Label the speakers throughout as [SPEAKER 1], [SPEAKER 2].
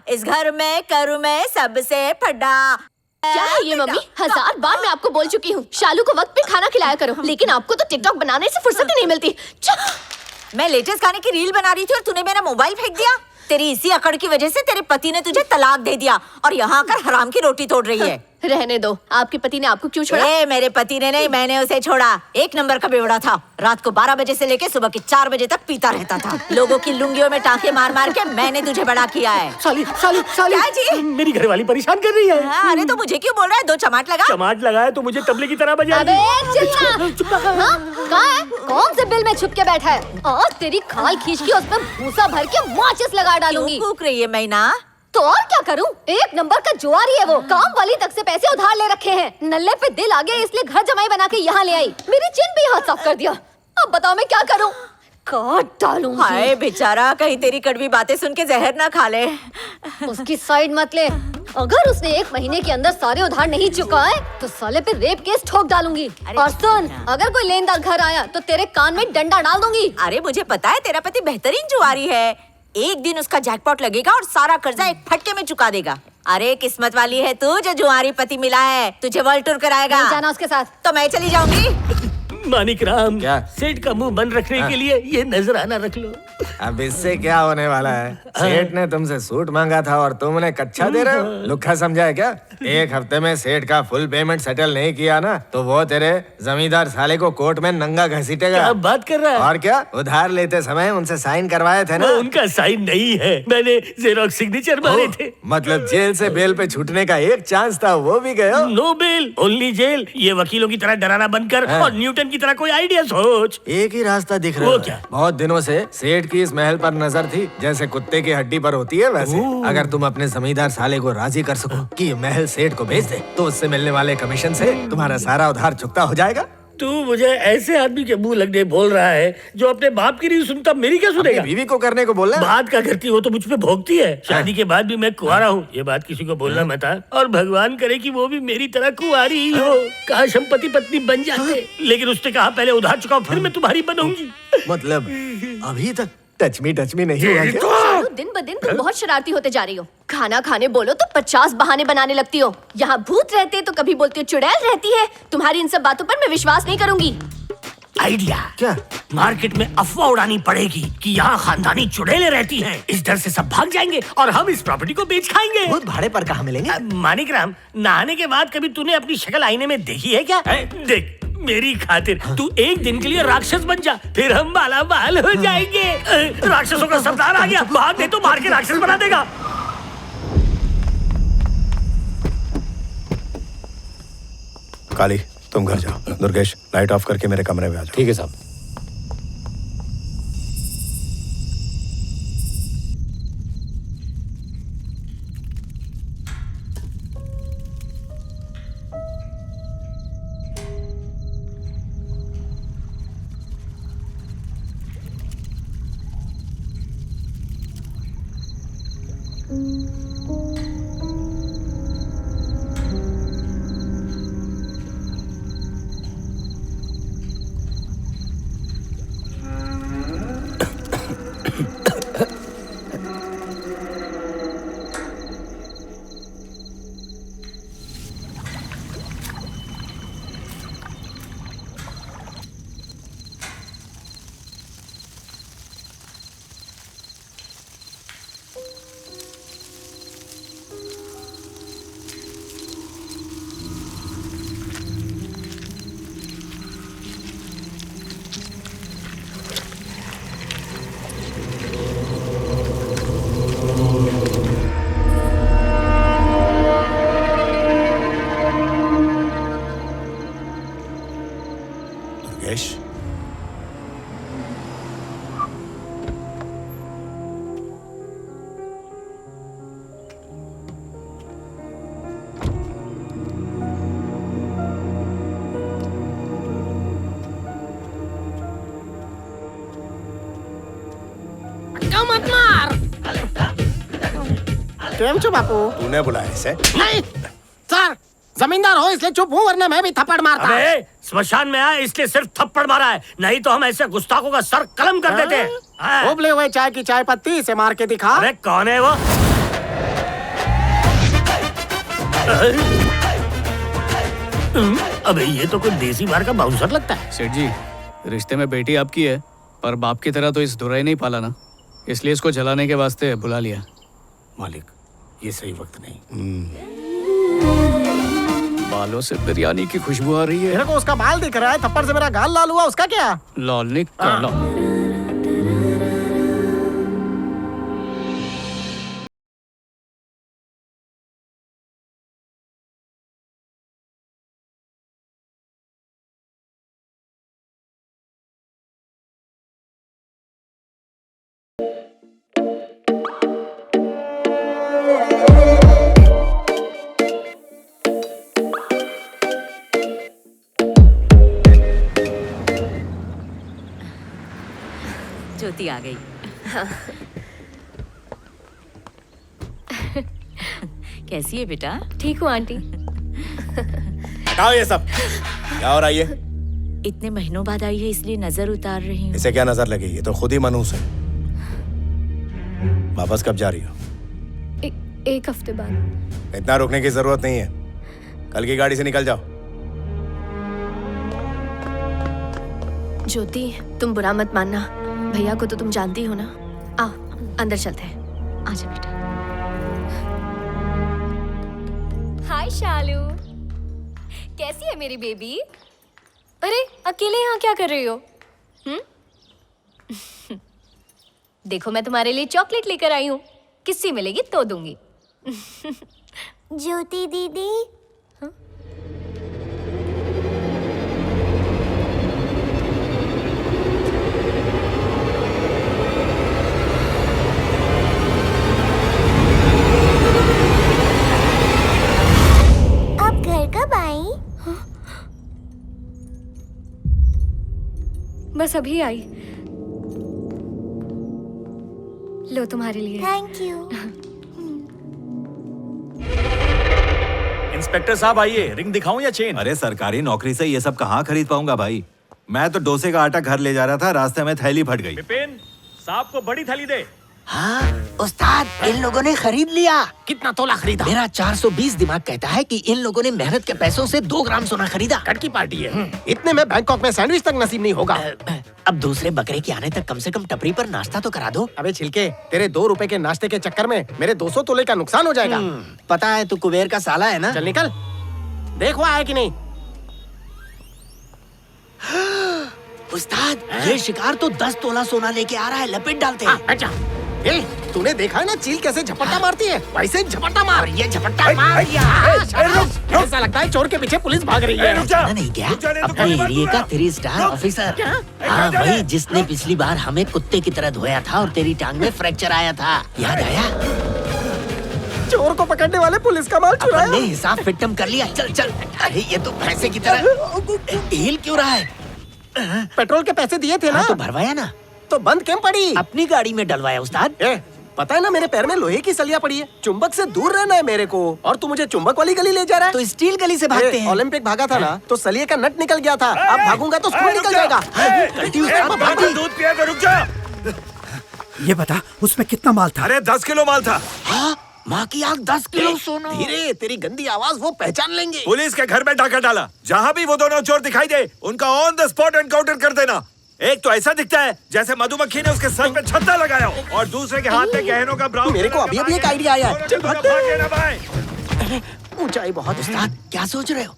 [SPEAKER 1] इस घर में करूँ मैं सबसे फड्डा।
[SPEAKER 2] क्या है ये मम्मी? 1000 बार मैं आपको बोल चुकी हूँ शालू को वक्त पे खाना खिलाया करो, लेकिन आपको तो टिकटॉक बनाने से फुर्सत ही नहीं मिलती।
[SPEAKER 1] मैं लेटेस्ट गाने की रील बना रही थी और तूने मेरा मोबाइल फेंक दिया। तेरी इसी अकड़ की वजह से तेरे पति ने तुझे तलाक दे दिया और यहाँ आकर हराम की रोटी तोड़ रही है।
[SPEAKER 2] रहने दो, आपके पति ने आपको क्यों छोड़ा?
[SPEAKER 1] मेरे पति ने नहीं, मैंने उसे छोड़ा। एक नंबर का बेवड़ा था। रात को 12 बजे से लेके सुबह के 4 बजे तक पीता रहता था। लोगों की लुंगियों में टांके मार मार के मैंने तुझे बड़ा किया है।
[SPEAKER 3] साली साली साली
[SPEAKER 1] क्या जी?
[SPEAKER 3] मेरी घरवाली परेशान कर रही है।
[SPEAKER 1] अरे तो मुझे क्यों बोल रहा है? 2 चमाट लगा।
[SPEAKER 3] चमाट लगाए तो मुझे तबले की तरह बजा।
[SPEAKER 2] अबे चिल्ला! हाँ? कहाँ है? कौन से बिल में छुप के बैठा है? आज तेरी खाल खींच के उसमें भूसा भर के माचिस लगा डालूंगी।
[SPEAKER 1] फूक रही है मैना।
[SPEAKER 2] तो और क्या करूं? एक नंबर का जुआरी है वो। काम वाली तक से पैसे उधार ले रखे हैं। नल्ले पे दिल आ गया इसलिए घर जमाई बना के यहाँ ले आई। मेरी चिन भी हाथ साफ कर दिया। अब बताओ मैं क्या करूं? काट डालूंगी।
[SPEAKER 1] हाय बेचारा, कहीं तेरी कड़वी बातें सुन के जहर ना खा ले।
[SPEAKER 2] उसकी साइड मत ले। अगर उसने 1 महीने के अंदर सारे उधार नहीं चुकाए तो साले पे रेप केस ठोक डालूंगी। और सुन, अगर कोई लेनदार घर आया तो तेरे कान में डंडा डाल दूंगी।
[SPEAKER 1] अरे मुझे पता है तेरा पति बेहतरीन जुआरी है। एक दिन उसका जैकपॉट लगेगा और सारा कर्जा एक फटके में चुका देगा। अरे किस्मत वाली है तू जो जुआरी पति मिला है। तुझे वर्ल्ड टूर कराएगा।
[SPEAKER 2] नहीं जाना उसके साथ।
[SPEAKER 1] तो मैं चली जाऊंगी।
[SPEAKER 3] मानिक राम,
[SPEAKER 4] क्या?
[SPEAKER 3] सेठ का मुंह बंद रखने के लिए ये नजराना रख लो।
[SPEAKER 4] अब इससे क्या होने वाला है? सेठ ने तुमसे सूट मांगा था और तुम उन्हें कच्चा दे रहे हो? लुक्खा समझा है क्या? 1 हफ्ते में सेठ का फुल पेमेंट सेटल नहीं किया ना तो वो तेरे जमींदार साले को कोर्ट में नंगा घसीटेगा।
[SPEAKER 3] क्या बात कर रहा है?
[SPEAKER 4] और क्या, उधार लेते समय उनसे साइन करवाए थे ना?
[SPEAKER 3] वो उनका साइन नहीं है, मैंने जेरोक्स सिग्नेचर मारे थे।
[SPEAKER 4] मतलब जेल से बेल पे छूटने का एक चांस था, वो भी गए हो?
[SPEAKER 3] No bail only jail. ये वकीलों की तरह डराना बनकर और न्यूटन की तरह कोई आइडिया सोच।
[SPEAKER 4] एक ही रास्ता दिख रहा
[SPEAKER 3] वो
[SPEAKER 4] है।
[SPEAKER 3] क्या?
[SPEAKER 4] बहुत दिनों से सेठ की इस महल पर नजर थी, जैसे कुत्ते की हड्डी पर होती है वैसे। अगर तुम अपने जमींदार साले को राजी कर सको कि ये महल सेठ को बेच दे तो उससे मिलने वाले कमीशन से तुम्हारा सारा उधार चुकता हो जाएगा।
[SPEAKER 3] तू मुझे ऐसे आदमी के मुंह लगने बोल रहा है जो अपने बाप की नहीं सुनता, मेरी क्या सुनेगा?
[SPEAKER 4] बीवी को करने को बोलना।
[SPEAKER 3] बात का करती हो तो मुझ पे भोगती है। शादी के बाद भी मैं कुंवारा हूँ, ये बात किसी को बोलना मत। और भगवान करे कि वो भी मेरी तरह कुंवारी ही हो। काश हम पति पत्नी बन जाते, लेकिन उसने कहा पहले उधार चुकाओ फिर मैं तुम्हारी बनूंगी।
[SPEAKER 4] मतलब अभी तक टच मी नहीं हुआ क्या?
[SPEAKER 2] शालू, दिन ब दिन तुम बहुत शरारती होते जा रही हो। खाना खाने बोलो तो 50 बहाने बनाने लगती हो। यहाँ भूत रहते तो कभी बोलती हो चुड़ैल रहती है। तुम्हारी इन सब बातों पर मैं विश्वास नहीं करूंगी।
[SPEAKER 3] आइडिया
[SPEAKER 4] क्या?
[SPEAKER 3] मार्केट में अफवाह उड़ानी पड़ेगी कि यहाँ खानदानी चुड़ैलें रहती हैं। इस डर से सब भाग जाएंगे और हम इस प्रॉपर्टी को बेच खाएंगे।
[SPEAKER 4] भूत भाड़े पर कहाँ मिलेंगे?
[SPEAKER 3] मानिक राम, नहाने के बाद कभी तूने अपनी शक्ल आईने में देखी है क्या? देख, मेरी खातिर तू एक दिन के लिए राक्षस बन जा, फिर हम माला माल हो जाएंगे। राक्षसों का सरदार आ गया, भाग दे तो मार के राक्षस बना देगा।
[SPEAKER 5] काली, तुम घर जाओ। दुर्गेश, लाइट ऑफ करके मेरे कमरे में आ जाओ।
[SPEAKER 6] ठीक है साहब।
[SPEAKER 5] दुर्गेश,
[SPEAKER 7] मत मार। केम छो बापू?
[SPEAKER 5] तूने बुलाया इसे?
[SPEAKER 7] नहीं सर, जमींदार हो इसलिए चुप हूँ, वरना मैं भी थप्पड़ मारता।
[SPEAKER 3] अबे स्मशान में आया इसलिए सिर्फ थप्पड़ मारा है, नहीं तो हम ऐसे गुस्ताखों का सर कलम कर देते हैं।
[SPEAKER 7] उबले हुए चाय की चाय पत्ती, इसे मार के दिखा।
[SPEAKER 3] अरे कौन है वो? अबे ये तो कोई देसी बार का बाउंसर लगता है।
[SPEAKER 6] सेठ जी, रिश्ते में बेटी आपकी है, पर बाप की तरह तो इस दुराई नहीं पाला ना, इसलिए इसको जलाने के वास्ते बुला लिया।
[SPEAKER 3] मालिक, ये सही वक्त नहीं।
[SPEAKER 6] बालों से बिरयानी की खुशबू आ रही है।
[SPEAKER 7] मेरे को उसका बाल दिख रहा है, थप्पड़ से मेरा गाल लाल हुआ, उसका क्या?
[SPEAKER 6] लाल नहीं काला।
[SPEAKER 1] ज्योति आ गई। कैसी है बेटा?
[SPEAKER 2] ठीक हूँ आंटी।
[SPEAKER 5] हटाओ ये सब। क्या हो रहा है ये?
[SPEAKER 1] इतने महीनों बाद आई है इसलिए नजर उतार रही हूँ।
[SPEAKER 5] इसे क्या नजर लगेगी? ये तो खुद ही मनहूस है। वापस कब जा रही हो?
[SPEAKER 2] एक हफ्ते बाद।
[SPEAKER 5] इतना रुकने की जरूरत नहीं है, कल की गाड़ी से निकल जाओ।
[SPEAKER 2] ज्योति, तुम बुरा मत मानना, भैया को तो तुम जानती हो ना। आओ अंदर चलते हैं।
[SPEAKER 1] आजा बेटा।
[SPEAKER 2] हाय शालू, कैसी है मेरी बेबी? अरे अकेले यहाँ क्या कर रही हो? देखो मैं तुम्हारे लिए चॉकलेट लेकर आई हूँ, किससे मिलेगी तो दूंगी।
[SPEAKER 8] ज्योति दीदी, आप घर कब आई?
[SPEAKER 2] बस अभी आई। लो तुम्हारे लिए।
[SPEAKER 8] Thank you.
[SPEAKER 9] इंस्पेक्टर साहब आइए, रिंग दिखाऊं या चेन?
[SPEAKER 10] अरे सरकारी नौकरी से ये सब कहाँ खरीद पाऊंगा भाई। मैं तो डोसे का आटा घर ले जा रहा था, रास्ते में थैली फट गई।
[SPEAKER 9] विपिन, साहब को बड़ी थैली दे।
[SPEAKER 7] हाँ उस्ताद, इन लोगों ने खरीद लिया। कितना तोला खरीदा? मेरा 420 दिमाग कहता है कि इन लोगों ने मेहनत के पैसों से 2 ग्राम सोना खरीदा।
[SPEAKER 3] कट की पार्टी है।
[SPEAKER 7] इतने में बैंकॉक में सैंडविच तक नसीब नहीं होगा।
[SPEAKER 11] अब दूसरे बकरे के आने तक कम से कम टपरी पर नाश्ता तो करा दो।
[SPEAKER 7] अबे छिलके, तेरे 2 रुपए के नाश्ते के चक्कर में मेरे 200 तोले का नुकसान हो जाएगा।
[SPEAKER 11] पता है तू कुबेर का साला है ना?
[SPEAKER 7] चल निकल, देख हुआ है कि नहीं।
[SPEAKER 11] उस्ताद, ये शिकार तो 10 तोला सोना लेके आ रहा है, लपेट डालते हैं।
[SPEAKER 7] अच्छा, ए, तूने देखा है ना चील कैसे झपट्टा मारती है? वैसे झपट्टा मार।
[SPEAKER 11] और ये झपट्टा मार दिया।
[SPEAKER 7] ऐसा लगता है चोर के पीछे पुलिस भाग रही है।
[SPEAKER 11] सुना नहीं क्या? अपने एरिया का 3 स्टार ऑफिसर। हाँ वही, जिसने पिछली बार हमें कुत्ते की तरह धोया था और तेरी टांग में फ्रैक्चर आया था, याद आया?
[SPEAKER 7] चोर को पकड़ने वाले पुलिस का माल चुराया।
[SPEAKER 11] अपने हिसाब फिटम कर लिया। चल चल। अरे ये तो भैंसे की तरह हिल क्यों रहा है?
[SPEAKER 7] पेट्रोल के पैसे दिए थे ना?
[SPEAKER 11] हाँ, तो भरवाया ना।
[SPEAKER 7] तो बंद क्यों पड़ी?
[SPEAKER 11] अपनी गाड़ी में डलवाया उस्ताद।
[SPEAKER 7] पता है ना मेरे पैर में लोहे की सलिया पड़ी है। चुंबक से दूर रहना है मेरे को, और तू मुझे चुंबक वाली गली ले जा रहा है।
[SPEAKER 11] तो स्टील गली से भागते हैं।
[SPEAKER 7] ओलंपिक भागा था ना, तो सलिए का नट निकल गया था। अब भागूंगा तो स्क्रू निकल जाएगा।
[SPEAKER 9] दूध पिया तो रुक जा।
[SPEAKER 12] ये बता, उसमें कितना माल था?
[SPEAKER 10] अरे 10 किलो माल था।
[SPEAKER 11] हाँ, माँ की आंख 10 किलो सोना।
[SPEAKER 7] धीरे, तेरी गंदी आवाज वो पहचान लेंगे।
[SPEAKER 10] पुलिस के घर में डाका डाला, जहाँ भी वो दोनों चोर दिखाई दे उनका ऑन द स्पॉट एनकाउंटर कर देना। एक तो ऐसा दिखता है जैसे मधुमक्खी ने उसके सर पे छत्ता लगाया हो, और दूसरे के हाथ में गहनों का ब्राउन।
[SPEAKER 7] मेरे को अभी एक आइडिया आया है। चल
[SPEAKER 10] भाग।
[SPEAKER 7] ऊंचाई बहुत।
[SPEAKER 11] उस्ताद क्या सोच रहे हो?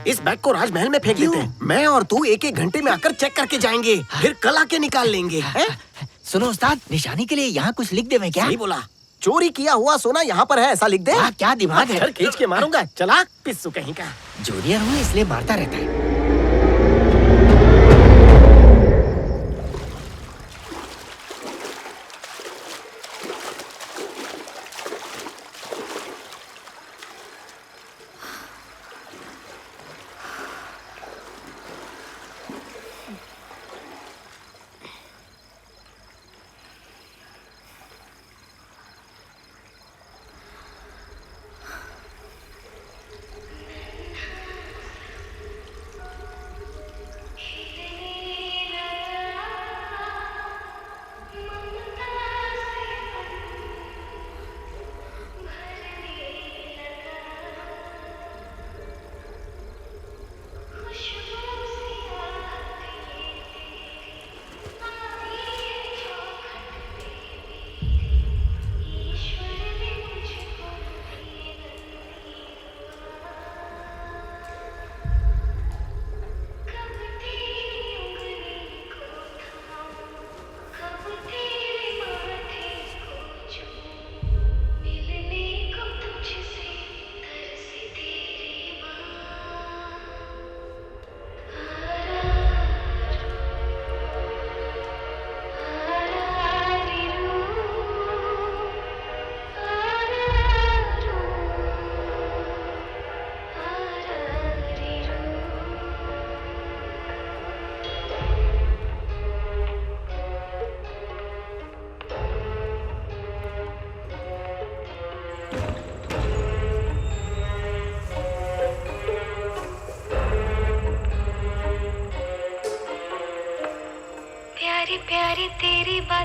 [SPEAKER 7] इस बैग को राजमहल में फेंक देते हैं। मैं और तू 1-1 घंटे में आकर चेक करके जाएंगे, फिर कल आके निकाल लेंगे।
[SPEAKER 11] सुनो उस्ताद, निशानी के लिए यहाँ कुछ लिख देवे क्या?
[SPEAKER 7] सही बोला, चोरी किया हुआ सोना यहाँ पर है, ऐसा लिख दे।
[SPEAKER 11] क्या दिमाग है?
[SPEAKER 7] खींच के मारूंगा। चला पिस्सू कहीं का।
[SPEAKER 11] जूनियर हूँ इसलिए मारता रहता है।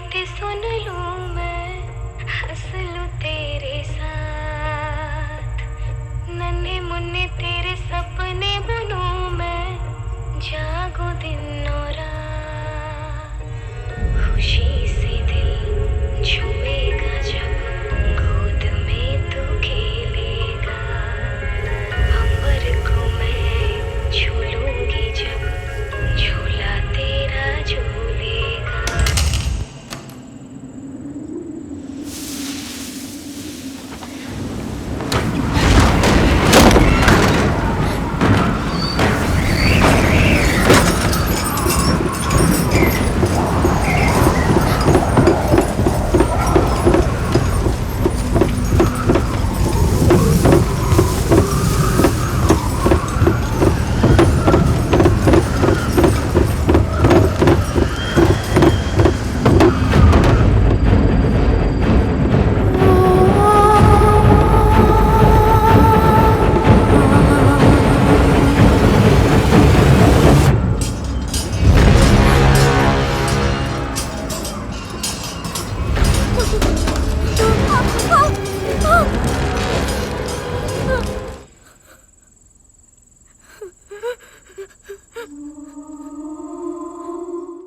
[SPEAKER 8] बात सुन लूं